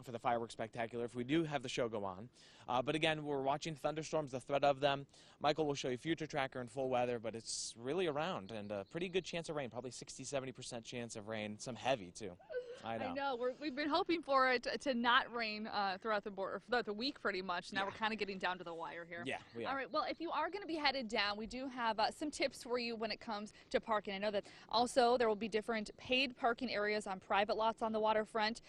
for the fireworks spectacular if we do have the show go on. But again, we're watching thunderstorms, the threat of them. Michael will show you future tracker and full weather, but it's really around and a pretty good chance of rain, probably 60–70% chance of rain, some heavy too. I know. We've been hoping for it to not rain throughout the week pretty much. Now we're kind of getting down to the wire here. Yeah, we are. All right, well, if you are going to be headed down, we do have some tips for you when it comes to parking. I know that also there will be different paid parking areas on private lots on the waterfront,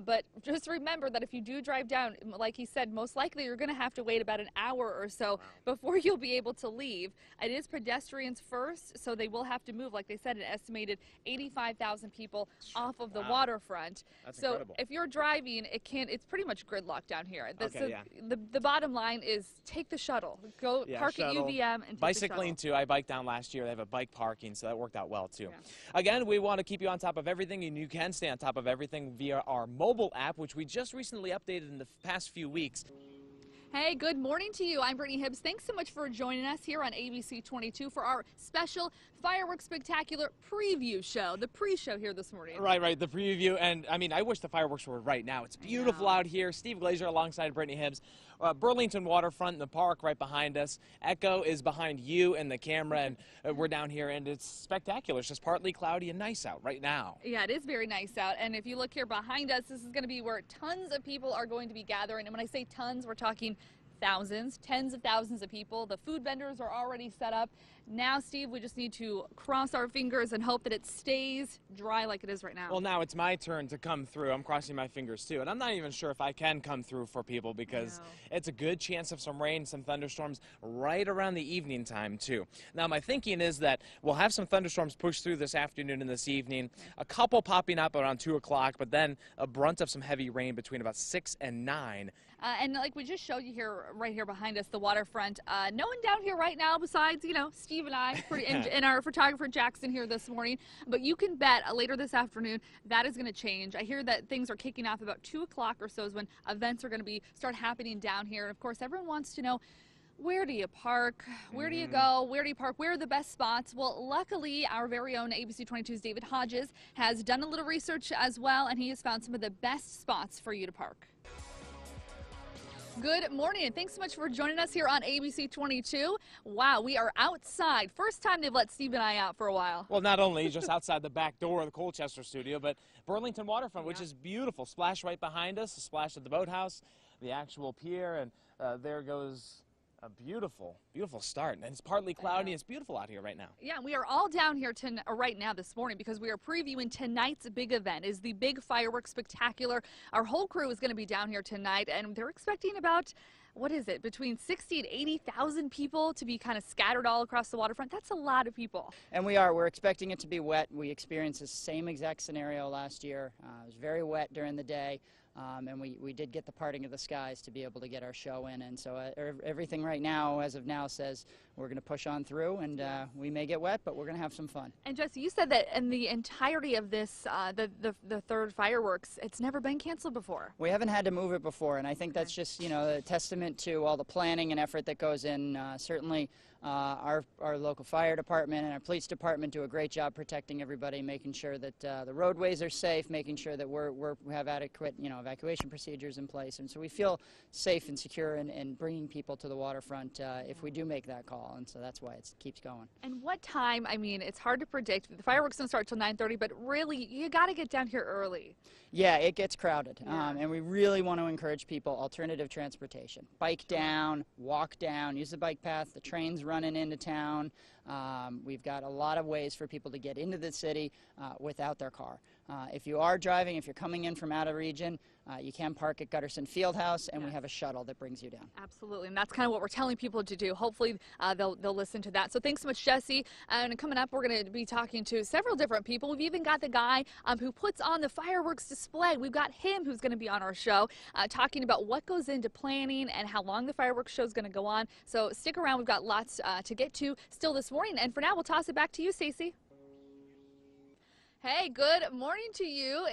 but just remember that if you do drive down, like he said, most likely you're going to have to wait about an hour or so before you'll be able to leave. It is pedestrians first, so they will have to move, like they said, an estimated 85,000 people off of the waterfront. That's so incredible. if you're driving, it's pretty much gridlock down here. Okay, The bottom line is take the shuttle. Go park at UVM and take bicycling the shuttle. too. I biked down last year. They have a bike parking, so that worked out well too. Yeah. Again, we want to keep you on top of everything, and you can stay on top of everything via our mobile app, which we just recently updated in the past few weeks. Hey, good morning to you. I'm Brittany Hibbs. Thanks so much for joining us here on ABC 22 for our special Fireworks Spectacular preview show, the pre-show here this morning. Right, the preview. And I mean, I wish the fireworks were right now. It's beautiful out here. Steve Glazer alongside Brittany Hibbs. Burlington Waterfront in the park right behind us. Echo is behind you and the camera, and we're down here, and it's spectacular. It's just partly cloudy and nice out right now. Yeah, it is very nice out. And if you look here behind us, this is going to be where tons of people are going to be gathering. And when I say tons, we're talking thousands, tens of thousands of people. The food vendors are already set up. Now, Steve, we just need to cross our fingers and hope that it stays dry like it is right now. Well, now it's my turn to come through. I'm crossing my fingers too, and I'm not even sure if I can come through for people because it's a good chance of some rain, some thunderstorms right around the evening time too. Now, my thinking is that we'll have some thunderstorms push through this afternoon and this evening, a couple popping up around 2 o'clock, but then a brunt of some heavy rain between about 6 and 9. And like we just showed you here, right here behind us, the waterfront, no one down here right now besides, Steve and I and our photographer Jackson here this morning. But you can bet later this afternoon that is going to change. I hear that things are kicking off about 2 o'clock or so is when events are going to start happening down here. And of course, everyone wants to know, where do you park? Where do you go? Where do you park? Where are the best spots? Well, luckily, our very own ABC 22's David Hodges has done a little research as well, and he has found some of the best spots for you to park. Good morning, and thanks so much for joining us here on ABC 22. Wow, we are outside. First time they've let Steve and I out for a while. Well, not only just outside the back door of the Colchester studio, but Burlington Waterfront, which is beautiful. Splash right behind us, a splash at the boathouse, the actual pier, and there goes a beautiful, beautiful start. And it's partly cloudy. It's beautiful out here right now. Yeah, we are all down here right now this morning because we are previewing tonight's big event. Is the big fireworks spectacular. Our whole crew is going to be down here tonight, and they're expecting about, what is it, between 60 and 80,000 people to be kind of scattered all across the waterfront. That's a lot of people. And we're expecting it to be wet. We experienced the same exact scenario last year. It was very wet during the day. And we did get the parting of the skies to be able to get our show in. And so everything right now, as of now, says we're going to push on through, and we may get wet, but we're going to have some fun. And Jesse, you said that in the entirety of this, the third fireworks, it's never been canceled before. We haven't had to move it before, and I think that's just, a testament to all the planning and effort that goes in. Certainly our local fire department and our police department do a great job protecting everybody, making sure that the roadways are safe, making sure that we have adequate, evacuation procedures in place. And so we feel safe and secure in bringing people to the waterfront if we do make that call. And so that's why it keeps going. And what time? I mean, it's hard to predict. The fireworks don't start till 9:30, but really, you got to get down here early. Yeah, it gets crowded. And we really want to encourage people alternative transportation. Bike down, walk down, use the bike path. The train's running into town. We've got a lot of ways for people to get into the city without their car. If you are driving, if you're coming in from out of region, you can park at Gutterson Fieldhouse, and we have a shuttle that brings you down. Absolutely, and that's kind of what we're telling people to do. Hopefully, they'll listen to that. So thanks so much, Jesse. And coming up, we're going to be talking to several different people. We've even got the guy who puts on the fireworks display. We've got him who's going to be on our show talking about what goes into planning and how long the fireworks show is going to go on. So stick around. We've got lots to get to still this morning. And for now, we'll toss it back to you, Stacey. Hey, good morning to you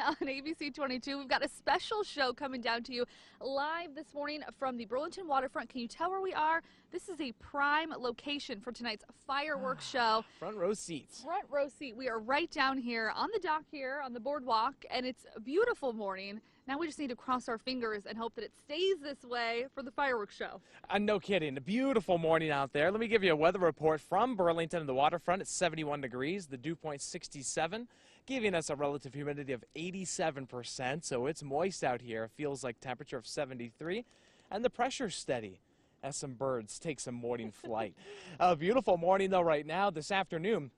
on ABC 22. We've got a special show coming down to you live this morning from the Burlington Waterfront. Can you tell where we are? This is a prime location for tonight's fireworks show. Front row seats. Front row seat. We are right down here on the dock here on the boardwalk, and it's a beautiful morning. Now we just need to cross our fingers and hope that it stays this way for the fireworks show. No kidding. A beautiful morning out there. Let me give you a weather report from Burlington and the waterfront. It's 71 degrees, the dew point 67, giving us a relative humidity of 87%. So it's moist out here. It feels like temperature of 73, and the pressure's steady as some birds take some morning flight. A beautiful morning though right now. This afternoon,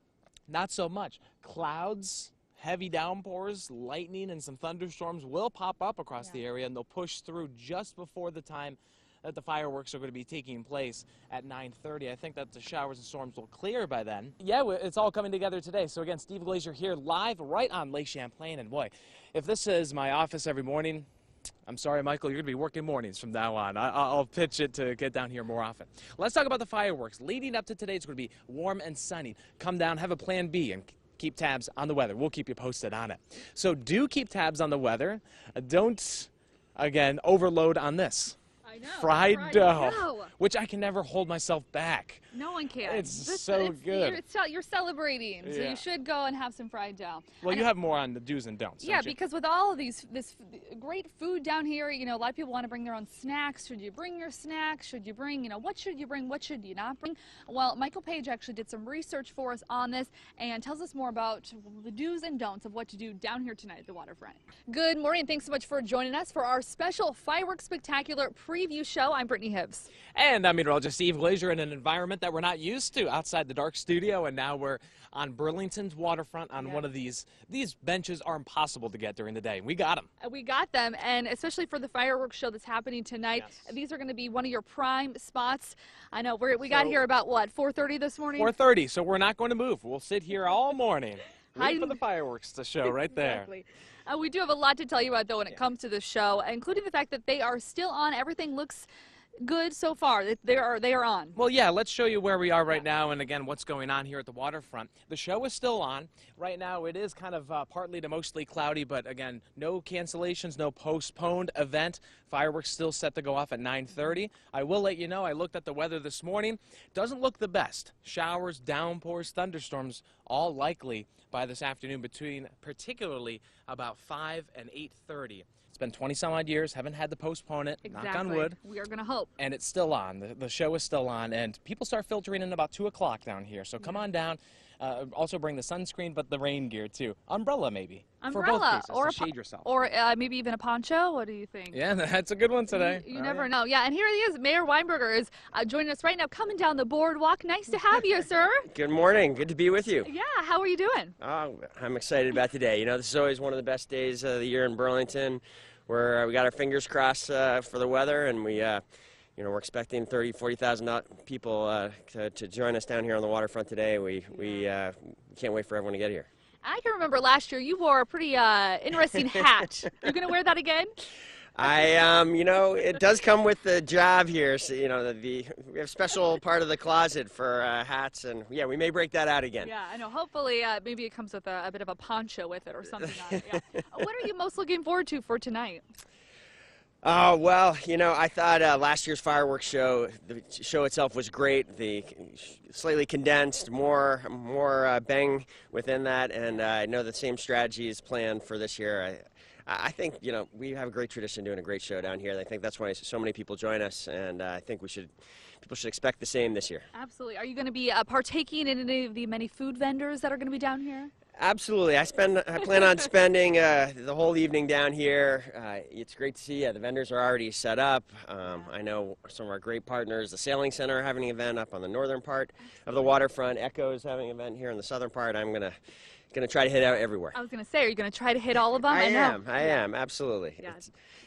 not so much. Clouds, heavy downpours, lightning, and some thunderstorms will pop up across the area, and they'll push through just before the time that the fireworks are going to be taking place at 9:30. I think that the showers and storms will clear by then. Yeah, it's all coming together today. So again, Steve Glazier here live right on Lake Champlain. And boy, if this is my office every morning, I'm sorry, Michael, you're going to be working mornings from now on. I'll pitch it to get down here more often. Let's talk about the fireworks. Leading up to today, it's going to be warm and sunny. Come down, have a plan B, and keep tabs on the weather. We'll keep you posted on it. So do keep tabs on the weather. Don't, again, overload on this. I know. Fried dough, which I can never hold myself back. No one can. It's so good. You're celebrating, so Yeah. you should go and have some fried dough. Well, And you have more on the do's and don'ts, yeah, don't you? because with all of this great food down here, you know, a lot of people want to bring their own snacks. Should you bring your snacks? Should you bring, what should you bring? What should you not bring? Well, Michael Page actually did some research for us on this and tells us more about the do's and don'ts of what to do down here tonight at the waterfront. Good morning. Thanks so much for joining us for our special Fireworks Spectacular preview show. I'm Brittany Hibbs. And I'm meteorologist Steve Glazier in an environment that we're not used to outside the dark studio, and now we're on Burlington's waterfront on one of these benches are impossible to get during the day. We got them. We got them, and especially for the fireworks show that's happening tonight, these are going to be one of your prime spots. I know we got here about, what, 4:30 this morning? 4:30, so we're not going to move. We'll sit here all morning. Wait for the fireworks to show right there. Exactly. We do have a lot to tell you about, though, when it comes to the show, including the fact that they are still on. Everything looks good so far. They are on. Well, yeah, let's show you where we are right now and, again, what's going on here at the waterfront. The show is still on. Right now it is kind of partly to mostly cloudy, but, again, no cancellations, no postponed event. Fireworks still set to go off at 9:30. I will let you know, I looked at the weather this morning. Doesn't look the best. Showers, downpours, thunderstorms, all likely by this afternoon between particularly about 5 and 8:30. It's been 20-some-odd years, haven't had to postpone it, Exactly. knock on wood. We are going to hope. And it's still on. The show is still on, and people start filtering in about 2 o'clock down here. So come on down. Also bring the sunscreen, but the rain gear, too. Umbrella, maybe. Umbrella, for both cases, or to shade yourself. Or maybe even a poncho. What do you think? Yeah, that's a good one today. You never know. Yeah, and here he is. Mayor Weinberger is joining us right now, coming down the boardwalk. Nice to have you, sir. Good morning. Good to be with you. Yeah, how are you doing? Oh, I'm excited about today. You know, this is always one of the best days of the year in Burlington, where we got our fingers crossed for the weather, and we're expecting 30,000, 40,000 people to join us down here on the waterfront today. We can't wait for everyone to get here. I can remember last year you wore a pretty interesting hat. You're going to wear that again? It does come with the job here. So, we have a special part of the closet for hats, and yeah, we may break that out again. Yeah, I know. Hopefully, maybe it comes with a bit of a poncho with it or something on it. Yeah. What are you most looking forward to for tonight? Oh, well, I thought last year's fireworks show, the show itself was great. The slightly condensed, more bang within that, and I know the same strategy is planned for this year. I think, we have a great tradition doing a great show down here. I think that's why so many people join us, and I think people should expect the same this year. Absolutely. Are you going to be partaking in any of the many food vendors that are going to be down here? Absolutely. I plan on spending the whole evening down here. It's great to see. The vendors are already set up. I know some of our great partners. The Sailing Center are having an event up on the northern part of the waterfront. Echo is having an event here in the southern part. I'm gonna try to hit out everywhere. I was going to say, are you going to try to hit all of them? I am, absolutely. Yeah.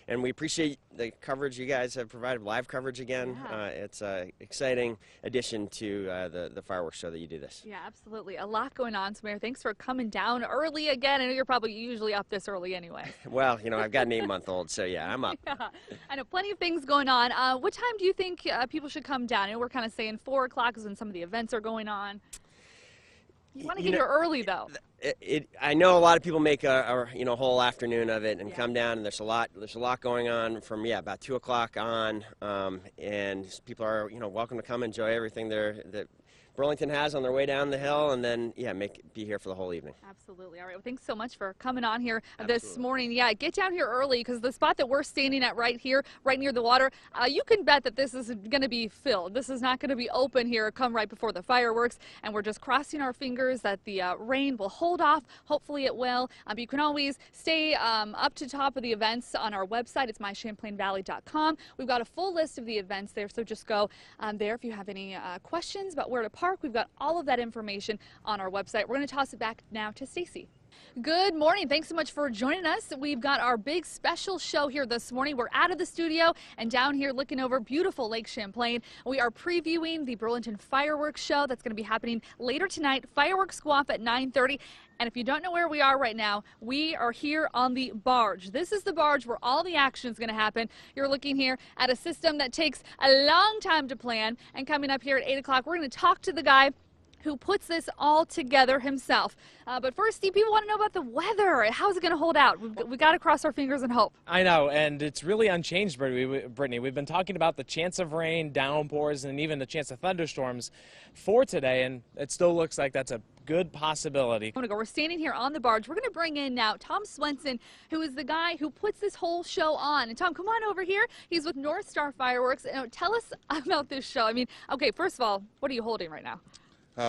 And we appreciate the coverage you guys have provided, live coverage again. Yeah. It's an exciting addition to the fireworks show that you do this. Yeah, absolutely. A lot going on, so Mayor, thanks for coming down early again. I know you're probably usually up this early anyway. Well, I've got an 8-month-old, so yeah, I'm up. Yeah. I know plenty of things going on. What time do you think people should come down? I know we're kind of saying 4 o'clock is when some of the events are going on. You want to get here early, though. I know a lot of people make a whole afternoon of it and come down, and there's a lot going on from about 2 o'clock on, and people are welcome to come enjoy everything that Burlington has on their way down the hill, and then be here for the whole evening. Absolutely. All right. Well, thanks so much for coming on here this Absolutely. morning. Yeah, get down here early because the spot that we're standing at right here, right near the water, you can bet that this is going to be filled. This is not going to be open here come right before the fireworks, and we're just crossing our fingers that the rain will hold off. Hopefully it will. But you can always stay up to top of the events on our website. It's mychamplainvalley.com. We've got a full list of the events there, so just go there if you have any questions about where to park. We've got all of that information on our website. We're going to toss it back now to Stacy. Good morning. Thanks so much for joining us. We've got our big special show here this morning. We're out of the studio and down here looking over beautiful Lake Champlain. We are previewing the Burlington Fireworks Show that's going to be happening later tonight. Fireworks go off at 9:30. And if you don't know where we are right now, we are here on the barge. This is the barge where all the action is going to happen. You're looking here at a system that takes a long time to plan. And coming up here at 8 o'clock, we're going to talk to the guy who puts this all together himself. But first, Steve, people want to know about the weather. How's it going to hold out? We got to cross our fingers and hope. I know, and it's really unchanged, Brittany. We've been talking about the chance of rain, downpours, and even the chance of thunderstorms for today, and it still looks like that's a good possibility. We're standing here on the barge. We're going to bring in now Tom Swenson, who is the guy who puts this whole show on. And Tom, come on over here. He's with North Star Fireworks. Tell us about this show. I mean, okay, first of all, what are you holding right now?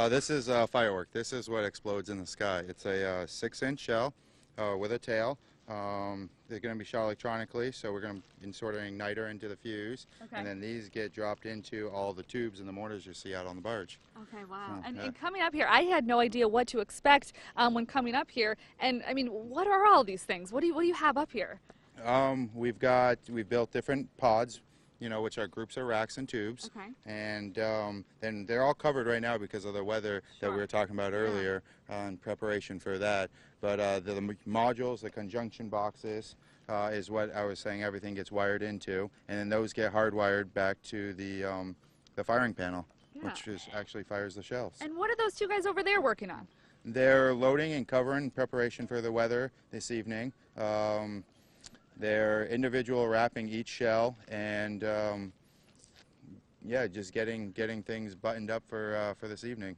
This is a firework. This is what explodes in the sky. It's a 6-inch shell with a tail. They're going to be shot electronically, so we're going to insert an igniter into the fuse, and then these get dropped into all the tubes and the mortars you see out on the barge. Okay, wow. And coming up here, I had no idea what to expect when coming up here. And I mean, what are all these things? What do you have up here? We've built different pods, which are groups of racks and tubes. Okay. And then they're all covered right now because of the weather that we were talking about earlier in preparation for that. But the modules, the conjunction boxes, is what I was saying everything gets wired into. And then those get hardwired back to the firing panel, which actually fires the shells. And what are those two guys over there working on? They're loading and covering in preparation for the weather this evening. They're individual wrapping each shell and just getting things buttoned up for this evening.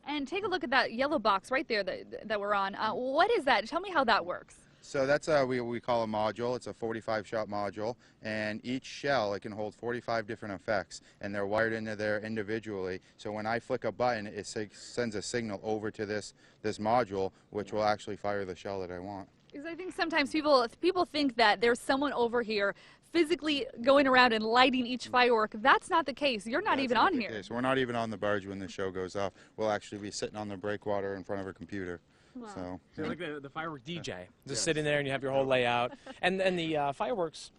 And take a look at that yellow box right there that we're on. What is that? Tell me how that works. So that's what we call a module. It's a 45-shot module, and each shell, it can hold 45 different effects, and they're wired into there individually. So when I flick a button, it sends a signal over to this module, which will actually fire the shell that I want. Because I think sometimes people think that there's someone over here physically going around and lighting each firework. That's not the case. You're not even on here. So we're not even on the barge when the show goes off. We'll actually be sitting on the breakwater in front of a computer. Wow. So You're like the firework DJ, just sitting there and you have your whole layout. And the fireworks,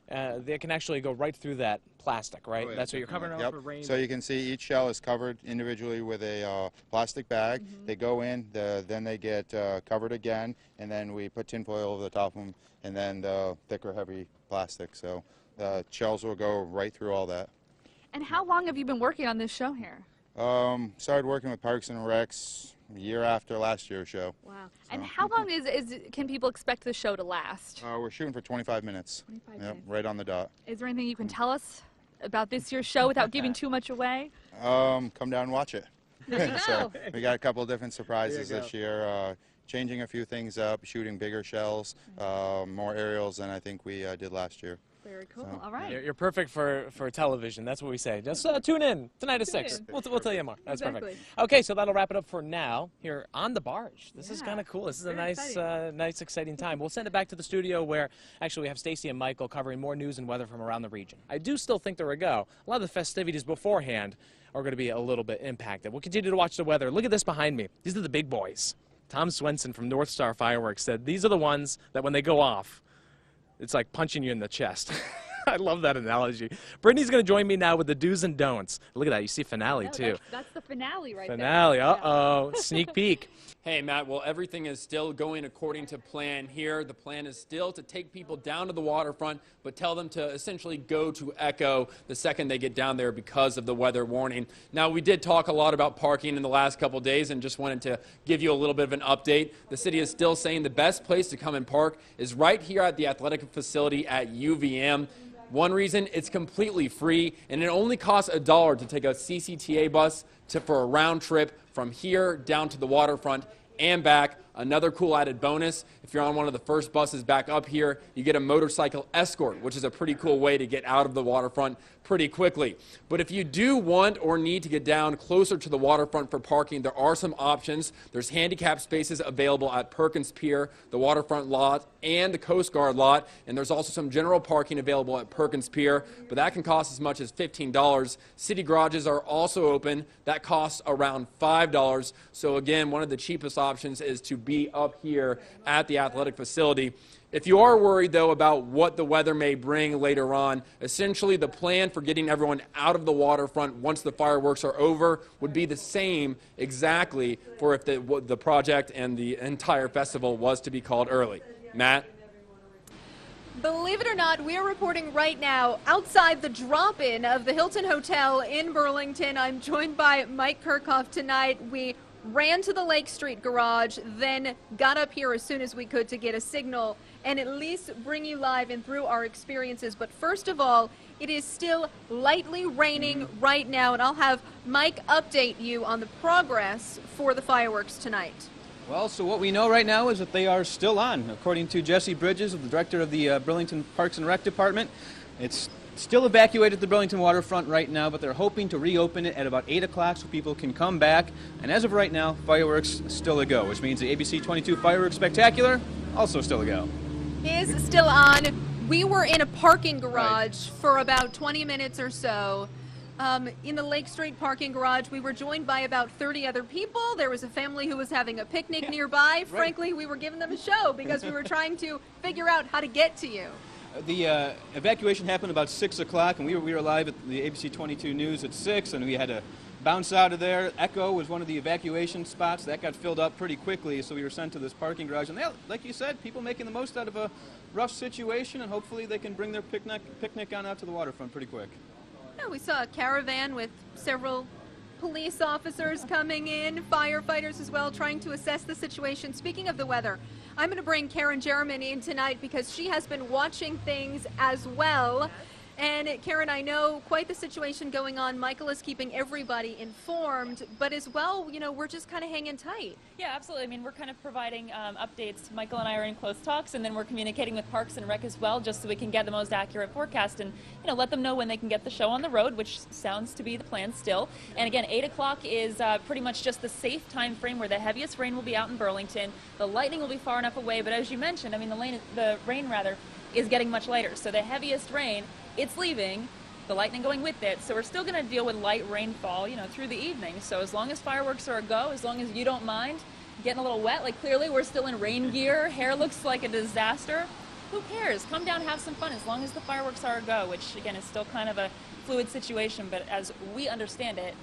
they can actually go right through that plastic, right? Oh, yeah, That's what you're covering up for rain. So you can see each shell is covered individually with a plastic bag. They go in, then they get covered again, and then we put tinfoil over the top of them, and then the thicker, heavy plastic. So the shells will go right through all that. And how long have you been working on this show here? Started working with Parks and Recs a year after last year's show. Wow. And how long can people expect the show to last? We're shooting for 25 minutes. 25 Yep, minutes. right on the dot. Is there anything you can tell us about this year's show without giving too much away? Come down and watch it. There you So go. we got a couple of different surprises this year. Changing a few things up, shooting bigger shells, more aerials than I think we did last year. Very cool. So, All right. You're perfect for television. That's what we say. Just tune in tonight at 6. in. We'll tell you more. That's Exactly. perfect. Okay, so that'll wrap it up for now here on the barge. This is Yeah. kind of cool. This is a Very nice, exciting time. We'll send it back to the studio where actually we have Stacy and Michael covering more news and weather from around the region. I do still think there we go. A lot of the festivities beforehand are going to be a little bit impacted. We'll continue to watch the weather. Look at this behind me. These are the big boys. Tom Swenson from North Star Fireworks said these are the ones that when they go off, it's like punching you in the chest. I love that analogy. Brittany's going to join me now with the do's and don'ts. Look at that. You see finale, too. That's the finale right Finale. there. Uh-oh. Sneak peek. Hey, Matt, well, everything is still going according to plan here. The plan is still to take people down to the waterfront, but tell them to essentially go to Echo the second they get down there because of the weather warning. Now, we did talk a lot about parking in the last couple days and just wanted to give you a little bit of an update. The city is still saying the best place to come and park is right here at the athletic facility at UVM. One reason, it's completely free, and it only costs $1 to take a CCTA bus for a round trip from here down to the waterfront and back. Another cool added bonus, if you're on one of the first buses back up here, you get a motorcycle escort, which is a pretty cool way to get out of the waterfront pretty quickly. But if you do want or need to get down closer to the waterfront for parking, there are some options. There's handicap spaces available at Perkins Pier, the waterfront lot, and the Coast Guard lot. And there's also some general parking available at Perkins Pier, but that can cost as much as $15. City garages are also open. That costs around $5. So again, one of the cheapest options is to be up here at the athletic facility. If you are worried, though, about what the weather may bring later on, essentially the plan for getting everyone out of the waterfront once the fireworks are over would be the same exactly for if the project and the entire festival was to be called early. Matt? Believe it or not, we are reporting right now outside the drop-in of the Hilton Hotel in Burlington. I'm joined by Mike Kirchhoff tonight. We ran to the Lake Street garage, then got up here as soon as we could to get a signal and at least bring you live and through our experiences. But first of all, it is still lightly raining right now, and I'll have Mike update you on the progress for the fireworks tonight. Well, so what we know right now is that they are still on. According to Jesse Bridges, the director of the Burlington Parks and Rec Department, it's still evacuated the Burlington waterfront right now, but they're hoping to reopen it at about 8 o'clock so people can come back. And as of right now, fireworks still a go, which means the ABC 22 Fireworks Spectacular also still a go. Is still on. We were in a parking garage for about 20 minutes or so. In the Lake Street parking garage, we were joined by about 30 other people. There was a family who was having a picnic nearby. Frankly, we were giving them a show because we were trying to figure out how to get to you. The evacuation happened about 6 o'clock, and we were live at the ABC 22 News at 6, and we had to bounce out of there. Echo was one of the evacuation spots. That got filled up pretty quickly, so we were sent to this parking garage. And like you said, people making the most out of a rough situation, and hopefully they can bring their picnic on out to the waterfront pretty quick. Yeah, we saw a caravan with several police officers coming in, firefighters as well, trying to assess the situation. Speaking of the weather, I'm going to bring Karen Jerriman in tonight because she has been watching things as well. And Karen, I know quite the situation going on. Michael is keeping everybody informed, but as well, you know, we're just kind of hanging tight. Yeah, absolutely. I mean, we're kind of providing updates. Michael and I are in close talks, and then we're communicating with Parks and Rec as well, just so we can get the most accurate forecast and, you know, let them know when they can get the show on the road, which sounds to be the plan still. And again, 8 o'clock is pretty much just the safe time frame where the heaviest rain will be out in Burlington. The lightning will be far enough away, but as you mentioned, I mean, the rain is getting much lighter. So the heaviest rain, it's leaving, the lightning going with it, so we're still going to deal with light rainfall, you know, through the evening. So as long as fireworks are a go, as long as you don't mind getting a little wet, like clearly we're still in rain gear, hair looks like a disaster, who cares? Come down, have some fun, as long as the fireworks are a go, which again is still kind of a fluid situation, but as we understand it,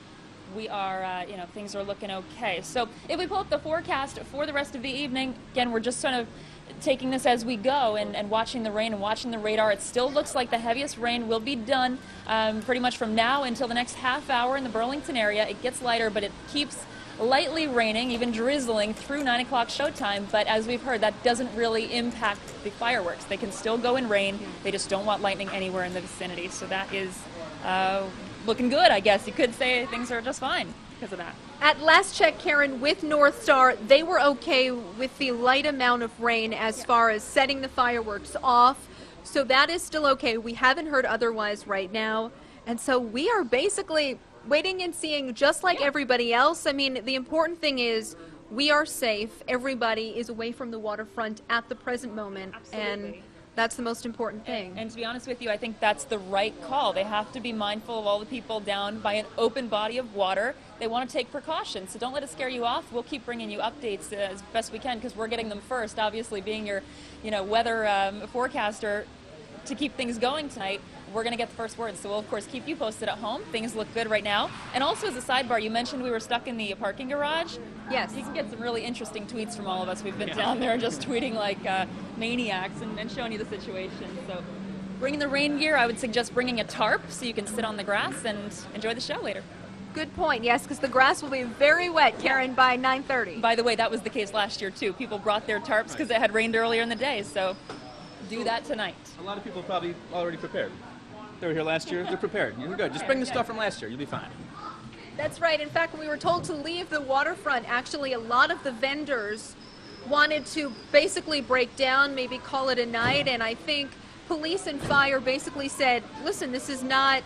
we are, you know, things are looking okay. So if we pull up the forecast for the rest of the evening, again, we're just sort of taking this as we go and watching the rain and watching the radar. It still looks like the heaviest rain will be done pretty much from now until the next half hour in the Burlington area. It gets lighter, but it keeps lightly raining, even drizzling through 9 o'clock showtime. But as we've heard, that doesn't really impact the fireworks. They can still go in rain. They just don't want lightning anywhere in the vicinity. So that is looking good, I guess. You could say things are just fine because of that. At last check, Karen, with North Star, they were okay with the light amount of rain as far as setting the fireworks off. So that is still okay. We haven't heard otherwise right now. And so we are basically waiting and seeing just like everybody else. I mean, the important thing is we are safe. Everybody is away from the waterfront at the present moment. Absolutely. And that's the most important thing. And to be honest with you, I think that's the right call. They have to be mindful of all the people down by an open body of water. They want to take precautions, so don't let it scare you off. We'll keep bringing you updates as best we can because we're getting them first. Obviously, being your, you know, weather forecaster to keep things going tonight, we're going to get the first word. So we'll, of course, keep you posted at home. Things look good right now. And also as a sidebar, you mentioned we were stuck in the parking garage. Yes. You can get some really interesting tweets from all of us. We've been down there just tweeting like maniacs and showing you the situation. So bringing the rain gear, I would suggest bringing a tarp so you can sit on the grass and enjoy the show later. Good point, yes, because the grass will be very wet, Karen, by 9:30. By the way, that was the case last year, too. People brought their tarps because it had rained earlier in the day, so do that tonight? A lot of people probably already prepared. They were here last year. They're prepared. You're good. Just bring the stuff from last year. You'll be fine. That's right. In fact, when we were told to leave the waterfront, actually a lot of the vendors wanted to basically break down, maybe call it a night, and I think police and fire basically said, listen, this is not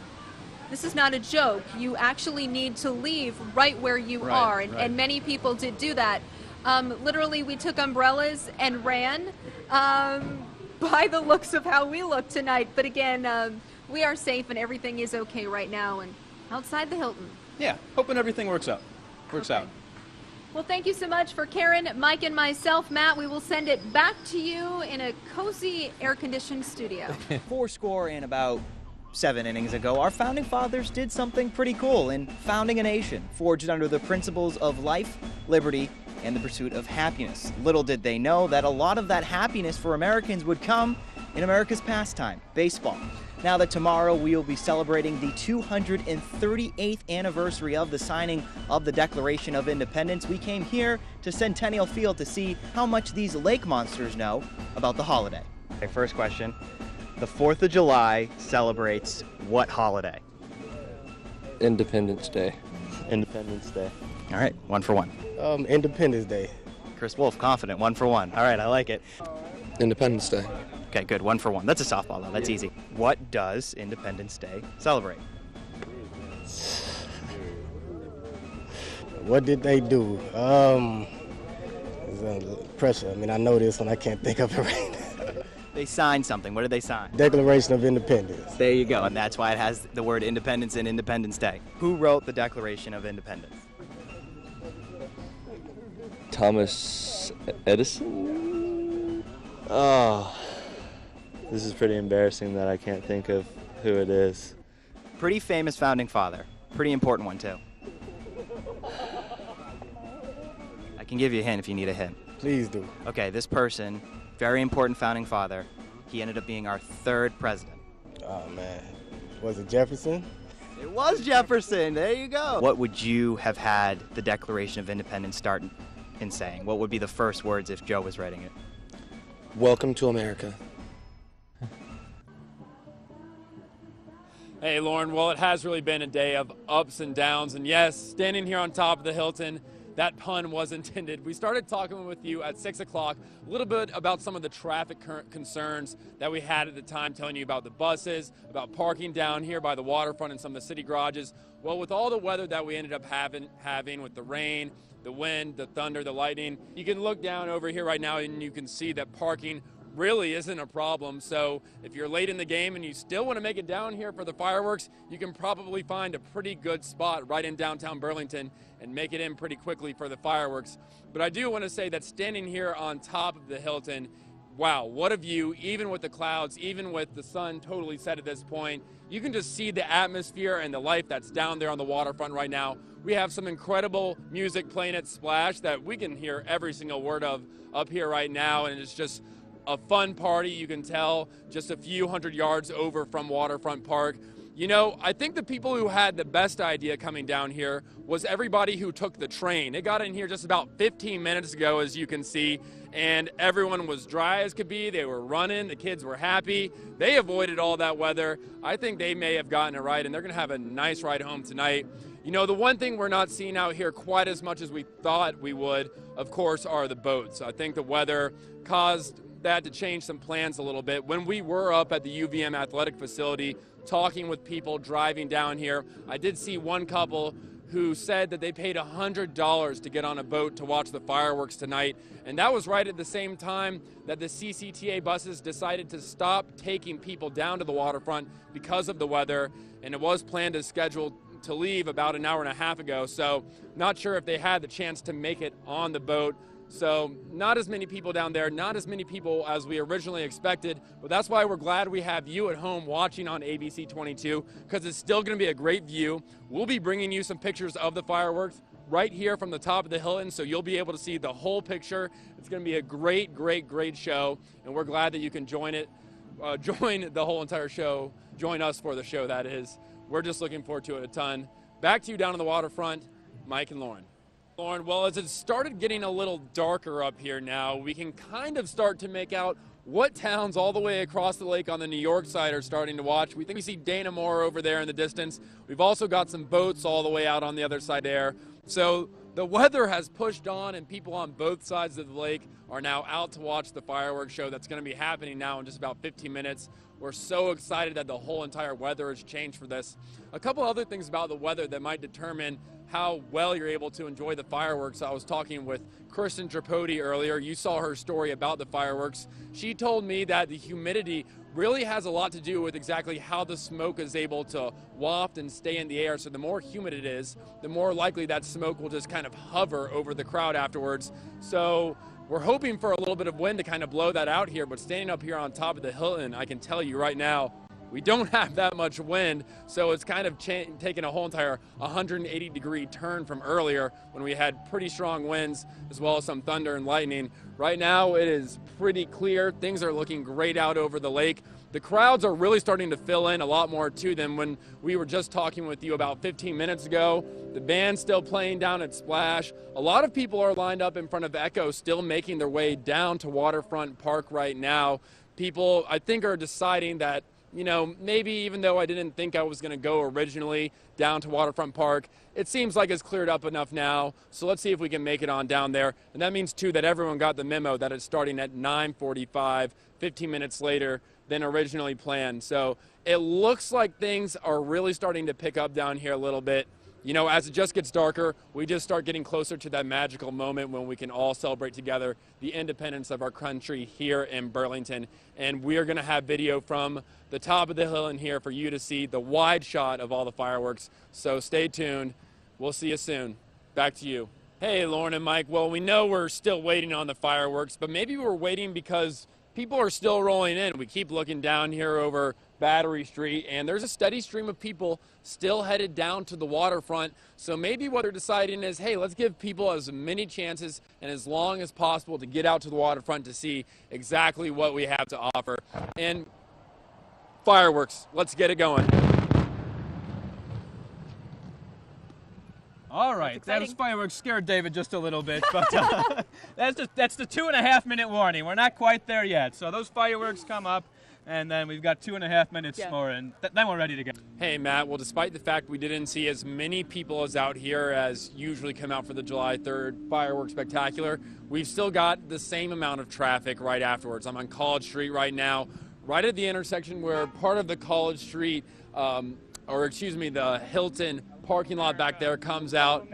a joke. You actually need to leave right where you are, and many people did do that. Literally, we took umbrellas and ran by the looks of how we look tonight. But again, we are safe and everything is okay right now and outside the Hilton. Yeah, hoping everything works out. Out. Well, thank you so much for Karen, Mike, and myself. Matt, we will send it back to you in a cozy, air-conditioned studio. 4 and about 7 innings ago, our founding fathers did something pretty cool in founding a nation, forged under the principles of life, liberty, and the pursuit of happiness. Little did they know that a lot of that happiness for Americans would come in America's pastime, baseball. Now that tomorrow we will be celebrating the 238th anniversary of the signing of the Declaration of Independence, we came here to Centennial Field to see how much these lake monsters know about the holiday. Okay, first question. The 4th of July celebrates what holiday? Independence Day. Independence Day. All right, 1 for 1. Independence Day. Chris Wolf, confident, 1 for 1. All right, I like it. Independence Day. Okay, good, 1 for 1. That's a softball, though. That's easy. What does Independence Day celebrate? What did they do? Pressure. I mean, I know this one. I can't think of it right now. They signed something. What did they sign? Declaration of Independence. There you go, and that's why it has the word independence in Independence Day. Who wrote the Declaration of Independence? Thomas Edison? Oh, this is pretty embarrassing that I can't think of who it is. Pretty famous founding father. Pretty important one, too. I can give you a hint if you need a hint. Please do. Okay, this person, very important founding father, he ended up being our 3rd president. Oh, man. Was it Jefferson? It was Jefferson. There you go. What would you have had the Declaration of Independence start in saying? What would be the first words if Joe was writing it? Welcome to America. Hey, Lauren, well, it has really been a day of ups and downs. And yes, standing here on top of the Hilton, that pun was intended. We started talking with you at 6 o'clock, a little bit about some of the traffic concerns that we had at the time, telling you about the buses, about parking down here by the waterfront and some of the city garages. Well, with all the weather that we ended up having with the rain, the wind, the thunder, the lightning, you can look down over here right now and you can see that parking really isn't a problem. So if you're late in the game and you still want to make it down here for the fireworks, you can probably find a pretty good spot right in downtown Burlington and make it in pretty quickly for the fireworks. But I do want to say that standing here on top of the Hilton, wow, what a view, even with the clouds, even with the sun totally set at this point. You can just see the atmosphere and the life that's down there on the waterfront right now. We have some incredible music playing at Splash that we can hear every single word of up here right now, and it's just a fun party, you can tell, just a few hundred yards over from Waterfront Park. You know, I think the people who had the best idea coming down here was everybody who took the train. It got in here just about 15 minutes ago, as you can see, and everyone was dry as could be. They were running. The kids were happy. They avoided all that weather. I think they may have gotten it right, and they're going to have a nice ride home tonight. You know, the one thing we're not seeing out here quite as much as we thought we would, of course, are the boats. I think the weather caused that to change some plans a little bit. When we were up at the UVM athletic facility talking with people driving down here, I did see one couple who said that they paid $100 to get on a boat to watch the fireworks tonight. And that was right at the same time that the CCTA buses decided to stop taking people down to the waterfront because of the weather. And it was planned as scheduled to leave about an hour and a half ago. So not sure if they had the chance to make it on the boat. So not as many people down there, not as many people as we originally expected, but that's why we're glad we have you at home watching on ABC 22, because it's still going to be a great view. We'll be bringing you some pictures of the fireworks right here from the top of the Hilton, so you'll be able to see the whole picture. It's going to be a great, great, great show, and we're glad that you can join it, join the whole entire show, join us for the show, that is. We're just looking forward to it a ton. Back to you down on the waterfront, Mike and Lauren. Lauren, well, as it started getting a little darker up here now, we can kind of start to make out what towns all the way across the lake on the New York side are starting to watch. We think we see Dana Moore over there in the distance. We've also got some boats all the way out on the other side there. So the weather has pushed on, and people on both sides of the lake are now out to watch the fireworks show that's going to be happening now in just about 15 minutes. We're so excited that the whole entire weather has changed for this. A couple other things about the weather that might determine how well you're able to enjoy the fireworks. I was talking with Kristen Tripodi earlier. You saw her story about the fireworks. She told me that the humidity really has a lot to do with exactly how the smoke is able to waft and stay in the air. So the more humid it is, the more likely that smoke will just kind of hover over the crowd afterwards. So we're hoping for a little bit of wind to kind of blow that out here, but standing up here on top of the Hilton, I can tell you right now, we don't have that much wind, so it's kind of taken a whole entire 180-degree turn from earlier when we had pretty strong winds as well as some thunder and lightning. Right now it is pretty clear. Things are looking great out over the lake. The crowds are really starting to fill in a lot more too than when we were just talking with you about 15 minutes ago. The band's still playing down at Splash. A lot of people are lined up in front of Echo, still making their way down to Waterfront Park right now. People, I think, are deciding that, you know, maybe even though I didn't think I was going to go originally down to Waterfront Park, it seems like it's cleared up enough now, so let's see if we can make it on down there. And that means, too, that everyone got the memo that it's starting at 9:45, 15 minutes later than originally planned. So it looks like things are really starting to pick up down here a little bit. You know, as it just gets darker, we just start getting closer to that magical moment when we can all celebrate together the independence of our country here in Burlington. And we are going to have video from the top of the hill in here for you to see the wide shot of all the fireworks. So stay tuned. We'll see you soon. Back to you. Hey, Lauren and Mike. Well, we know we're still waiting on the fireworks, but maybe we're waiting because people are still rolling in. We keep looking down here over Battery Street, and there's a steady stream of people still headed down to the waterfront. So maybe what they're deciding is, hey, let's give people as many chances and as long as possible to get out to the waterfront to see exactly what we have to offer. And fireworks, let's get it going. All right, those fireworks scared David just a little bit, but that's the 2.5-minute warning. We're not quite there yet. So those fireworks come up, and then we've got 2.5 minutes more, and then we're ready to go. Hey, Matt, well, despite the fact we didn't see as many people as out here as usually come out for the July 3rd fireworks spectacular, we've still got the same amount of traffic right afterwards. I'm on College Street right now, right at the intersection where part of the College Street, the Hilton parking lot back there comes out,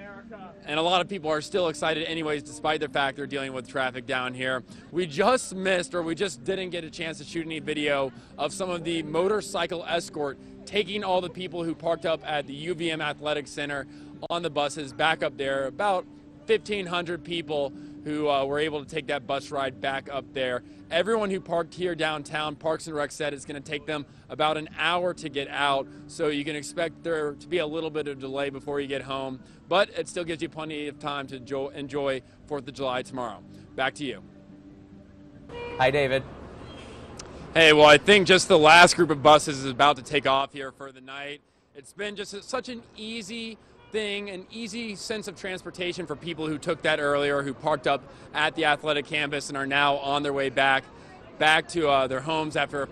and a lot of people are still excited anyways, despite the fact they're dealing with traffic down here. We just didn't get a chance to shoot any video of some of the motorcycle escort taking all the people who parked up at the UVM Athletic Center on the buses back up there. About 1,500 people who were able to take that bus ride back up there. Everyone who parked here downtown, Parks and Rec said it's going to take them about an hour to get out, so you can expect there to be a little bit of delay before you get home, but it still gives you plenty of time to enjoy 4th of July tomorrow. Back to you. Hi, David. Hey, well, I think just the last group of buses is about to take off here for the night. It's been just such an easy thing, an easy sense of transportation for people who took that earlier, who parked up at the athletic campus and are now on their way back to their homes after a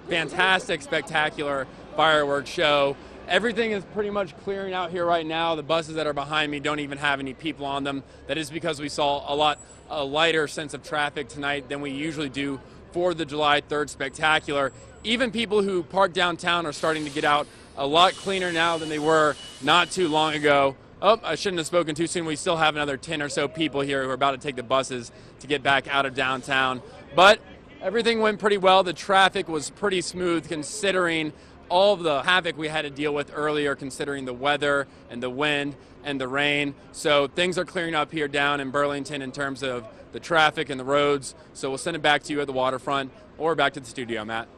fantastic, spectacular fireworks show. Everything is pretty much clearing out here right now. The buses that are behind me don't even have any people on them. That is because we saw a lighter sense of traffic tonight than we usually do for the July 3rd spectacular. Even people who park downtown are starting to get out a lot cleaner now than they were not too long ago. Oh, I shouldn't have spoken too soon. We still have another 10 or so people here who are about to take the buses to get back out of downtown. But everything went pretty well. The traffic was pretty smooth considering all of the havoc we had to deal with earlier, considering the weather and the wind and the rain. So things are clearing up here down in Burlington in terms of the traffic and the roads. So we'll send it back to you at the waterfront or back to the studio, Matt.